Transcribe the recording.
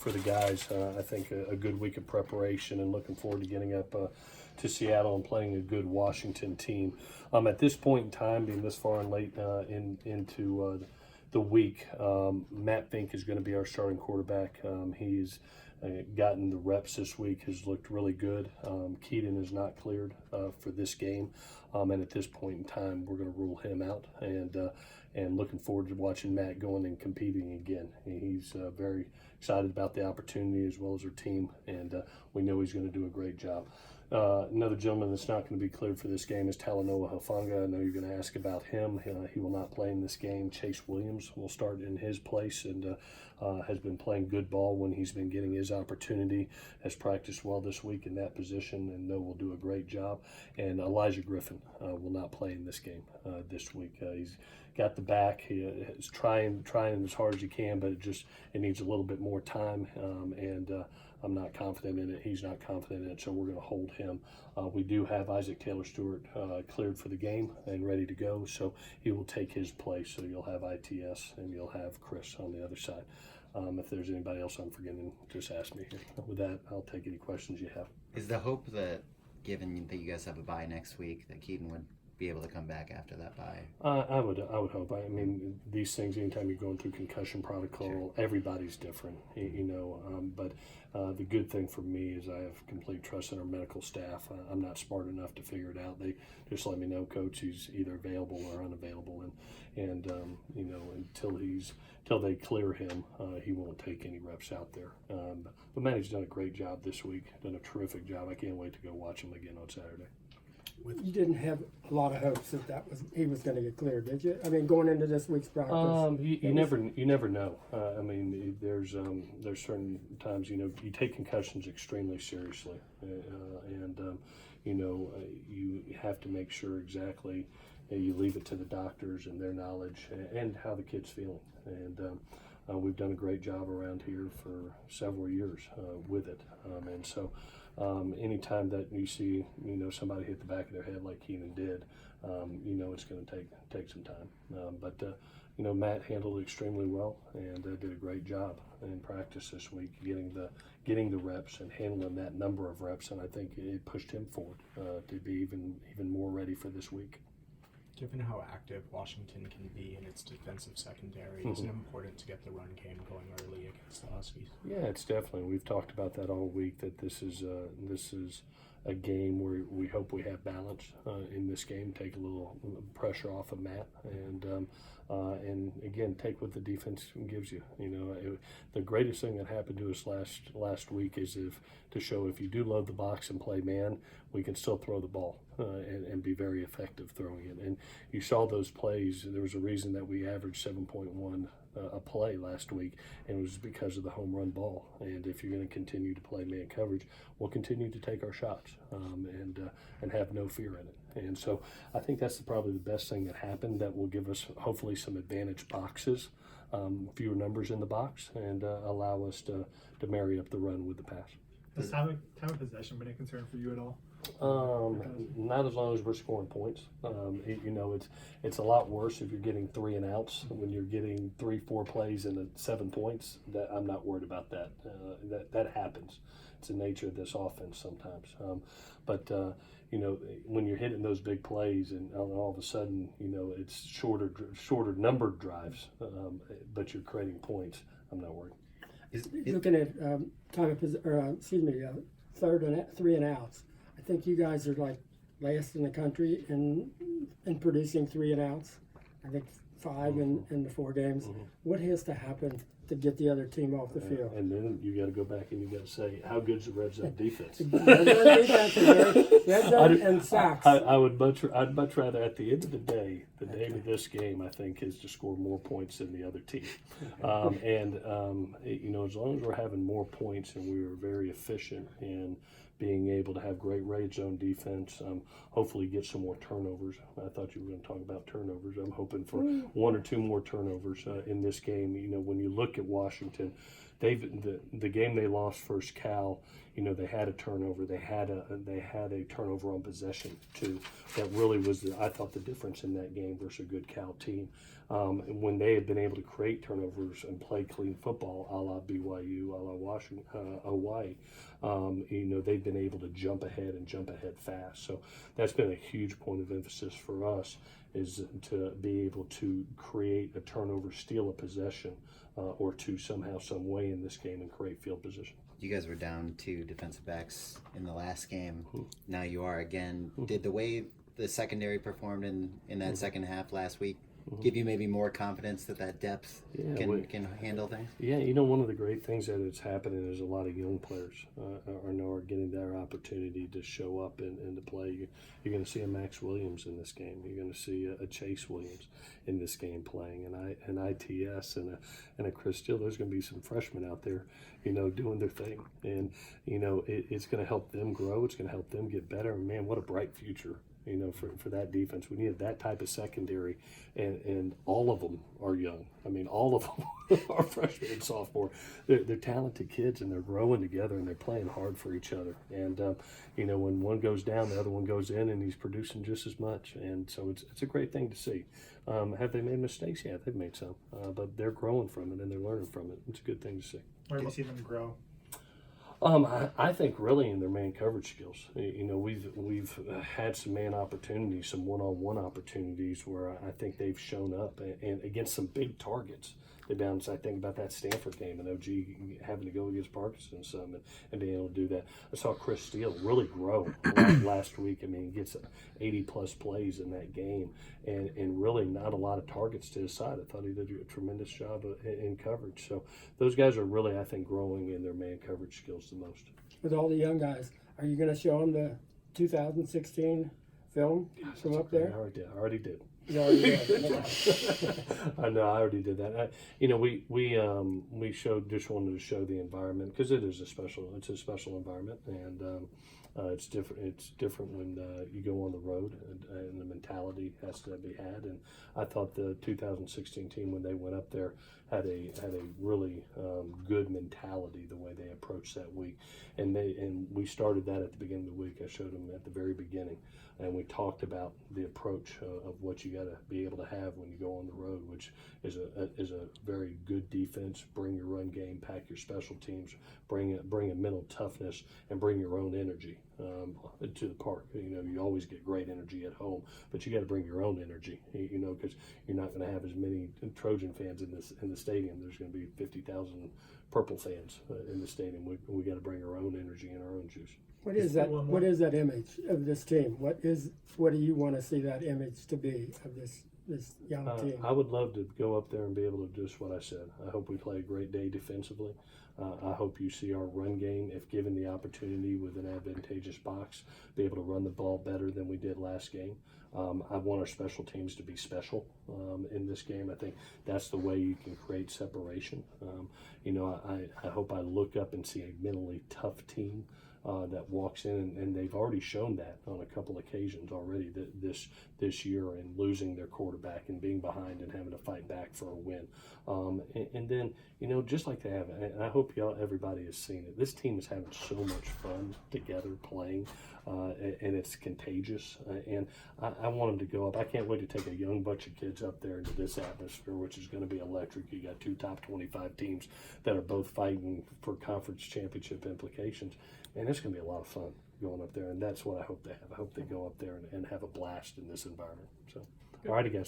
for the guys. I think a good week of preparation, and looking forward to getting up to Seattle and playing a good Washington team. At this point in time, being this far and late into the week, Matt Fink is going to be our starting quarterback. He's gotten the reps this week, has looked really good. Keaton is not cleared for this game, and at this point in time, we're going to rule him out, and looking forward to watching Matt going and competing again. He's very excited about the opportunity as well as our team, and we know he's going to do a great job. Another gentleman that's not going to be cleared for this game is Talanoa Hufanga. I know you're going to ask about him. He will not play in this game. Chase Williams will start in his place, and has been playing good ball when he's been getting his opportunity. Has practiced well this week in that position, and know will do a great job. And Elijah Griffin will not play in this game this week. He's got the back. He is trying as hard as he can, but it needs a little bit more time, and I'm not confident in it. He's not confident in it, so we're going to hold him. We do have Isaac Taylor-Stewart cleared for the game and ready to go, so he will take his place. So you'll have ITS and you'll have Chris on the other side. If there's anybody else I'm forgetting, just ask me. With that, I'll take any questions you have. Is the hope that, given that you guys have a bye next week, that Keaton would be able to come back after that bye? I would hope. I mean, these things, anytime you're going through concussion protocol, sure, everybody's different, but the good thing for me is I have complete trust in our medical staff. I'm not smart enough to figure it out. They just let me know, Coach, he's either available or unavailable, and until they clear him, he won't take any reps out there. But Manny's done a great job this week, done a terrific job. I can't wait to go watch him again on Saturday. You didn't have a lot of hopes that he was going to get cleared, did you? I mean, going into this week's practice. You never know. I mean, there's certain times, you take concussions extremely seriously, and you have to make sure exactly. You leave it to the doctors and their knowledge and how the kid's feeling. And we've done a great job around here for several years with it, and so. Anytime that you see, somebody hit the back of their head like Keenan did, it's going to take some time. But Matt handled it extremely well and did a great job in practice this week, getting the reps and handling that number of reps. And I think it pushed him forward to be even more ready for this week. Given how active Washington can be in its defensive secondary, isn't it important to get the run game going early against the Huskies? Yeah, it's definitely. We've talked about that all week, that this is a game where we hope we have balance in this game, take a little pressure off of Matt, and again, take what the defense gives you. The greatest thing that happened to us last week is to show if you do load the box and play man, we can still throw the ball and be very effective throwing it. And you saw those plays. There was a reason that we averaged 7.1 a play last week, and it was because of the home run ball. And if you're going to continue to play man coverage, we'll continue to take our shots and have no fear in it. And so I think that's probably the best thing that happened, that will give us hopefully some advantage boxes, fewer numbers in the box, and allow us to marry up the run with the pass. Has time of possession been a concern for you at all? Not as long as we're scoring points. It's a lot worse if you're getting 3 and outs. When you're getting 3-4 plays and 7 points, that I'm not worried about that. That happens. It's the nature of this offense sometimes. But when you're hitting those big plays and all of a sudden, it's shorter numbered drives, but you're creating points, I'm not worried. Looking at third and 3 and outs, I think you guys are like last in the country in producing 3 and outs. I think 5 in the 4 games. Mm-hmm. What has to happen to get the other team off the field? And then you got to go back and you got to say, how good's the red zone defense? Red zone and sacks. I'd much rather, at the end of the day, the aim of this game, I think, is to score more points than the other team. As long as we're having more points and we are very efficient in being able to have great red zone defense, hopefully get some more turnovers. I thought you were going to talk about turnovers. I'm hoping for 1 or 2 more turnovers in this game. When you look at Washington, the game they lost first Cal, they had a turnover. They had a turnover on possession too. That really was I thought the difference in that game versus a good Cal team. When they had been able to create turnovers and play clean football, a la BYU, a la Washington, Hawaii, they've been able to jump ahead fast. So that's been a huge point of emphasis for us, is to be able to create a turnover, steal a possession, or two somehow, some way in this game and create field position. You guys were down 2 defensive backs in the last game. Now you are again. Did the way the secondary performed in that second half last week give you maybe more confidence that depth can handle things? Yeah, one of the great things that is happening is a lot of young players are getting their opportunity to show up and to play. You're going to see a Max Williams in this game. You're going to see a Chase Williams in this game playing, an ITS and a Chris Steele. There's going to be some freshmen out there, doing their thing, and it's going to help them grow. It's going to help them get better. And man, what a bright future. For that defense. We needed that type of secondary, and all of them are young. I mean, all of them are freshmen and sophomore. They're talented kids, and they're growing together, and they're playing hard for each other. And, when one goes down, the other one goes in, and he's producing just as much. And so it's a great thing to see. Have they made mistakes? Yeah, they've made some. But they're growing from it, and they're learning from it. It's a good thing to see. Where do you see them grow? I think really in their man coverage skills. We've had some man opportunities, some one-on-one opportunities where I think they've shown up and against some big targets. They bounced. I think about that Stanford game and OG having to go against Parkinson some and being able to do that. I saw Chris Steele really grow last week. I mean, he gets 80-plus plays in that game and really not a lot of targets to his side. I thought he did a tremendous job in coverage. So those guys are really, I think, growing in their man coverage skills the most. With all the young guys, are you going to show them the 2016 film from up there? I already did. You already did. I know. I already did that. We showed. Just wanted to show the environment because it's a special environment, and it's different. It's different when you go on the road, and the mentality has to be had. And I thought the 2016 team, when they went up there, had a really good mentality the way they approached that week, and we started that at the beginning of the week. I showed them at the very beginning. And we talked about the approach of what you got to be able to have when you go on the road, which is a very good defense. Bring your run game, pack your special teams, bring a mental toughness, and bring your own energy to the park. You always get great energy at home, but you got to bring your own energy. Because you're not going to have as many Trojan fans in the stadium. There's going to be 50,000 Purple fans in the stadium. We got to bring our own energy and our own juice. What is that? What is that image of this team? What do you want to see that image to be of this young team? I would love to go up there and be able to do just what I said. I hope we play a great day defensively. I hope you see our run game, if given the opportunity with an advantageous box, be able to run the ball better than we did last game. I want our special teams to be special in this game. I think that's the way you can create separation. I hope I look up and see a mentally tough team that walks in, and they've already shown that on a couple occasions already this year, and losing their quarterback and being behind and having to fight back for a win. And then, just like they have, and I hope everybody has seen it, this team is having so much fun together playing, and it's contagious. And I want them to go up. I can't wait to take a young bunch of kids up there into this atmosphere, which is going to be electric. You got 2 top 25 teams that are both fighting for conference championship implications. And it's going to be a lot of fun going up there, and that's what I hope they have. I hope they go up there and have a blast in this environment. So, all righty, guys.